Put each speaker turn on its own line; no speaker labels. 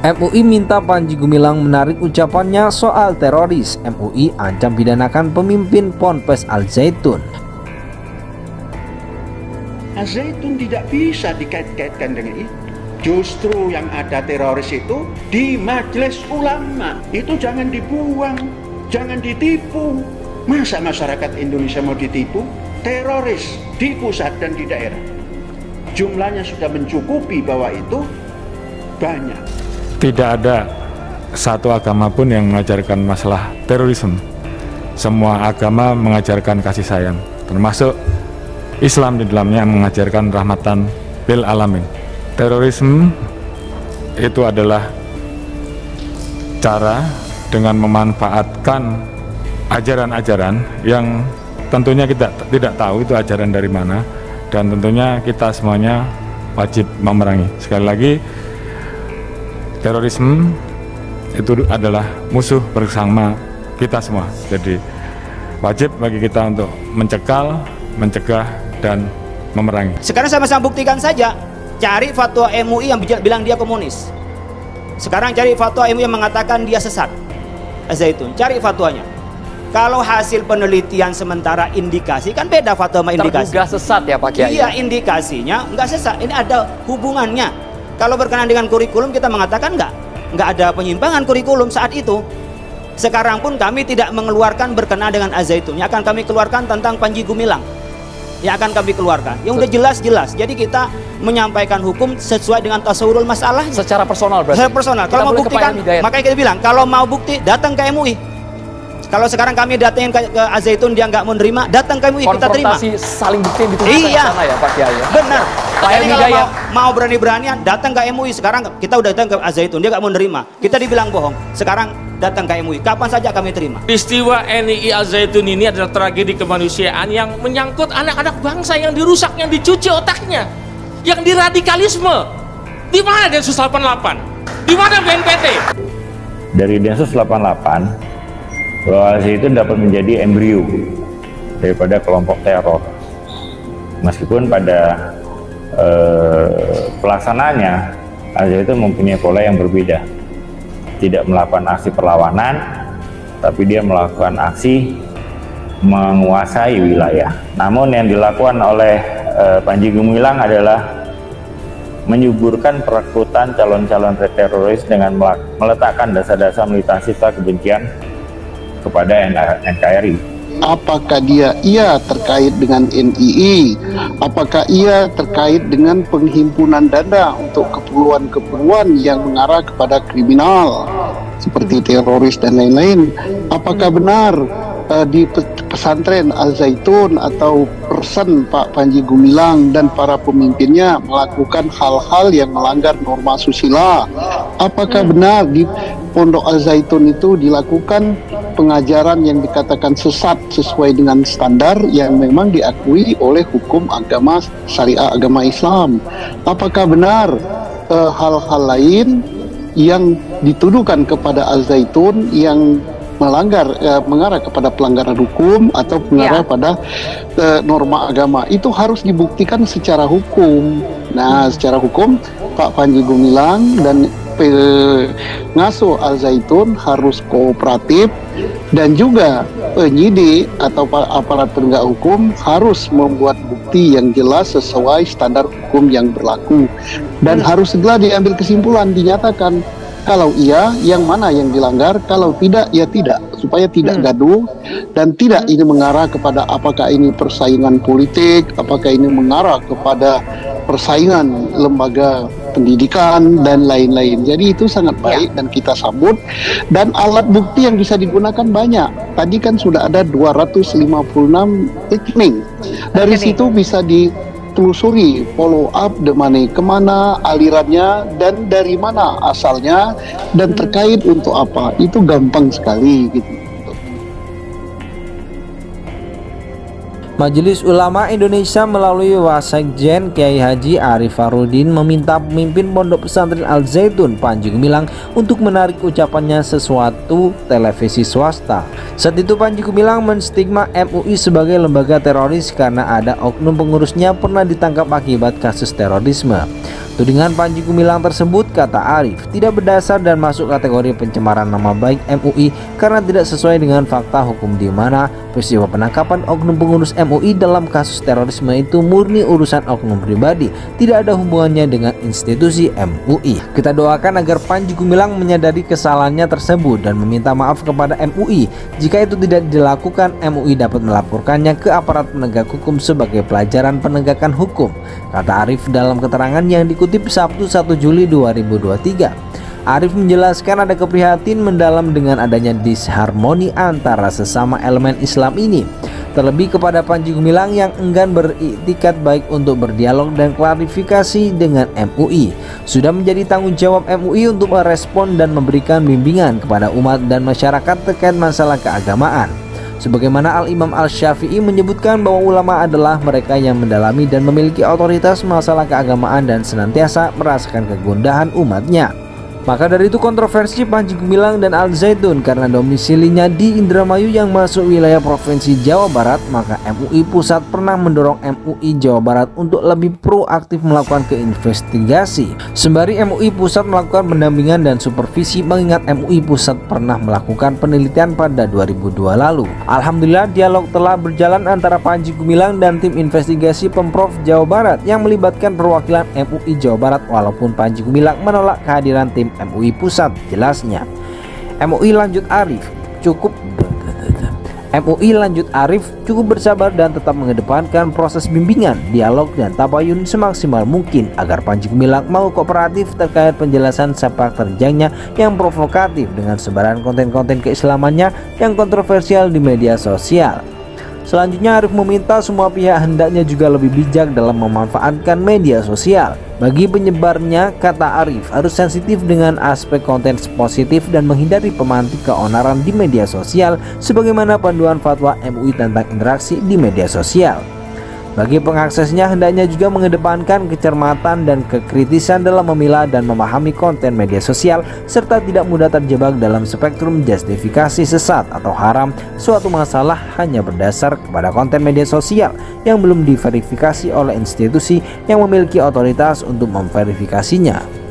MUI minta Panji Gumilang menarik ucapannya soal teroris. MUI ancam pidanakan pemimpin Ponpes Al Zaitun.
Al Zaitun tidak bisa dikait-kaitkan dengan itu. Justru yang ada teroris itu di majelis ulama. Itu jangan dibuang, jangan ditipu. Masa masyarakat Indonesia mau ditipu? Teroris di pusat dan di daerah. Jumlahnya sudah mencukupi bahwa itu banyak.
Tidak ada satu agama pun yang mengajarkan masalah terorisme. Semua agama mengajarkan kasih sayang, termasuk Islam di dalamnya mengajarkan rahmatan lil alamin. Terorisme itu adalah cara dengan memanfaatkan ajaran-ajaran yang tentunya kita tidak tahu itu ajaran dari mana, dan tentunya kita semuanya wajib memerangi. Sekali lagi, terorisme itu adalah musuh bersama kita semua. Jadi wajib bagi kita untuk mencekal, mencegah, dan memerangi.
Sekarang sama-sama buktikan saja. Cari fatwa MUI yang bilang dia komunis. Sekarang cari fatwa MUI yang mengatakan dia sesat. Zaitun, cari fatwanya. Kalau hasil penelitian sementara indikasi, kan beda fatwa sama indikasi.
Terduga sesat ya Pak Kiai?
Iya, indikasinya nggak sesat. Ini ada hubungannya. Kalau berkenaan dengan kurikulum kita mengatakan nggak ada penyimpangan kurikulum saat itu. Sekarang pun kami tidak mengeluarkan berkenaan dengan Al-Zaitun. Yang akan kami keluarkan tentang Panji Gumilang. Yang akan kami keluarkan. Yang udah jelas-jelas. Jadi kita menyampaikan hukum sesuai dengan tasawurul masalah.
Secara personal berarti?
Secara personal. Kalau mau buktikan, makanya kita bilang kalau mau bukti datang ke MUI. Kalau sekarang kami datangin ke Al-Zaitun dia nggak mau nerima, datang ke MUI kita terima.
Konfrontasi saling bukti yang dituliskan di sana ya Pak Kiai ya?
Benar. Jadi kalau mau berani-beranian datang ke MUI. Sekarang kita udah datang ke Al-Zaitun, dia nggak mau nerima. Kita dibilang bohong. Sekarang datang ke MUI. Kapan saja kami terima.
Peristiwa NII Al-Zaitun ini adalah tragedi kemanusiaan yang menyangkut anak-anak bangsa yang dirusak, yang dicuci otaknya, yang diradikalisme. Di mana Densus 88? Di mana BNPT?
Dari Densus 88 bahwa Al-Zaitun dapat menjadi embrio daripada kelompok teror, meskipun pada pelaksanaannya Al-Zaitun mempunyai pola yang berbeda, tidak melakukan aksi perlawanan, tapi dia melakukan aksi menguasai wilayah. Namun yang dilakukan oleh Panji Gumilang adalah menyuburkan perekrutan calon-calon teroris dengan meletakkan dasar-dasar militansi kebencian kepada NKRI.
Apakah dia terkait dengan NII? Apakah ia terkait dengan penghimpunan dana untuk keperluan-keperluan yang mengarah kepada kriminal seperti teroris dan lain-lain? Apakah benar di pesantren Al-Zaitun atau person Pak Panji Gumilang dan para pemimpinnya melakukan hal-hal yang melanggar norma susila? Apakah benar di Pondok Al-Zaitun itu dilakukan pengajaran yang dikatakan sesat sesuai dengan standar yang memang diakui oleh hukum agama syariah agama Islam? Apakah benar hal-hal lain yang dituduhkan kepada Al-Zaitun yang mengarah kepada pelanggaran hukum atau mengarah pada norma agama? Itu harus dibuktikan secara hukum. Nah, secara hukum Pak Panji Gumilang dan pengasuh Al-Zaitun harus kooperatif, dan juga penyidik atau aparat penegak hukum harus membuat bukti yang jelas sesuai standar hukum yang berlaku, dan harus segera diambil kesimpulan, dinyatakan kalau iya yang mana yang dilanggar, kalau tidak ya tidak, supaya tidak gaduh dan tidak ini mengarah kepada apakah ini persaingan politik, apakah ini mengarah kepada persaingan lembaga pendidikan dan lain-lain. Jadi itu sangat baik dan kita sambut, dan alat bukti yang bisa digunakan banyak. Tadi kan sudah ada 256 rekening. Dari situ bisa ditelusuri follow up kemana alirannya dan dari mana asalnya dan terkait untuk apa. Itu gampang sekali gitu.
Majelis Ulama Indonesia melalui Wasekjen Kiai Haji Arif Farudin meminta pemimpin Pondok Pesantren Al-Zaitun Panji Gumilang untuk menarik ucapannya sesuatu televisi swasta. Saat itu Panji Gumilang menstigma MUI sebagai lembaga teroris karena ada oknum pengurusnya pernah ditangkap akibat kasus terorisme. Tudingan Panji Gumilang tersebut, kata Arif, tidak berdasar dan masuk kategori pencemaran nama baik MUI karena tidak sesuai dengan fakta hukum, di mana peristiwa penangkapan oknum pengurus MUI dalam kasus terorisme itu murni urusan oknum pribadi, tidak ada hubungannya dengan institusi MUI. Kita doakan agar Panji Gumilang menyadari kesalahannya tersebut dan meminta maaf kepada MUI. Jika itu tidak dilakukan, MUI dapat melaporkannya ke aparat penegak hukum sebagai pelajaran penegakan hukum, kata Arif dalam keterangan yang dikutip Sabtu 1 Juli 2023. Arif menjelaskan ada keprihatinan mendalam dengan adanya disharmoni antara sesama elemen Islam ini, terlebih kepada Panji Gumilang yang enggan beriktikat baik untuk berdialog dan klarifikasi dengan MUI. Sudah menjadi tanggung jawab MUI untuk merespon dan memberikan bimbingan kepada umat dan masyarakat terkait masalah keagamaan. Sebagaimana Al-Imam Al-Syafi'i menyebutkan bahwa ulama adalah mereka yang mendalami dan memiliki otoritas masalah keagamaan dan senantiasa merasakan kegundahan umatnya. Maka dari itu kontroversi Panji Gumilang dan Al-Zaitun karena domisilinya di Indramayu yang masuk wilayah Provinsi Jawa Barat, maka MUI Pusat pernah mendorong MUI Jawa Barat untuk lebih proaktif melakukan keinvestigasi. Sembari MUI Pusat melakukan pendampingan dan supervisi, mengingat MUI Pusat pernah melakukan penelitian pada 2002 lalu. Alhamdulillah, dialog telah berjalan antara Panji Gumilang dan tim investigasi Pemprov Jawa Barat yang melibatkan perwakilan MUI Jawa Barat, walaupun Panji Gumilang menolak kehadiran tim MUI Pusat. Jelasnya, MUI lanjut Arif cukup bersabar dan tetap mengedepankan proses bimbingan, dialog dan tabayun semaksimal mungkin agar Panji Gumilang mau kooperatif terkait penjelasan sepak terjangnya yang provokatif dengan sebaran konten-konten keislamannya yang kontroversial di media sosial. Selanjutnya, Arif meminta semua pihak hendaknya juga lebih bijak dalam memanfaatkan media sosial. Bagi penyebarnya, kata Arif, harus sensitif dengan aspek konten positif dan menghindari pemantik keonaran di media sosial sebagaimana panduan fatwa MUI tentang interaksi di media sosial. Bagi pengaksesnya, hendaknya juga mengedepankan kecermatan dan kekritisan dalam memilah dan memahami konten media sosial serta tidak mudah terjebak dalam spektrum justifikasi sesat atau haram suatu masalah hanya berdasar kepada konten media sosial yang belum diverifikasi oleh institusi yang memiliki otoritas untuk memverifikasinya.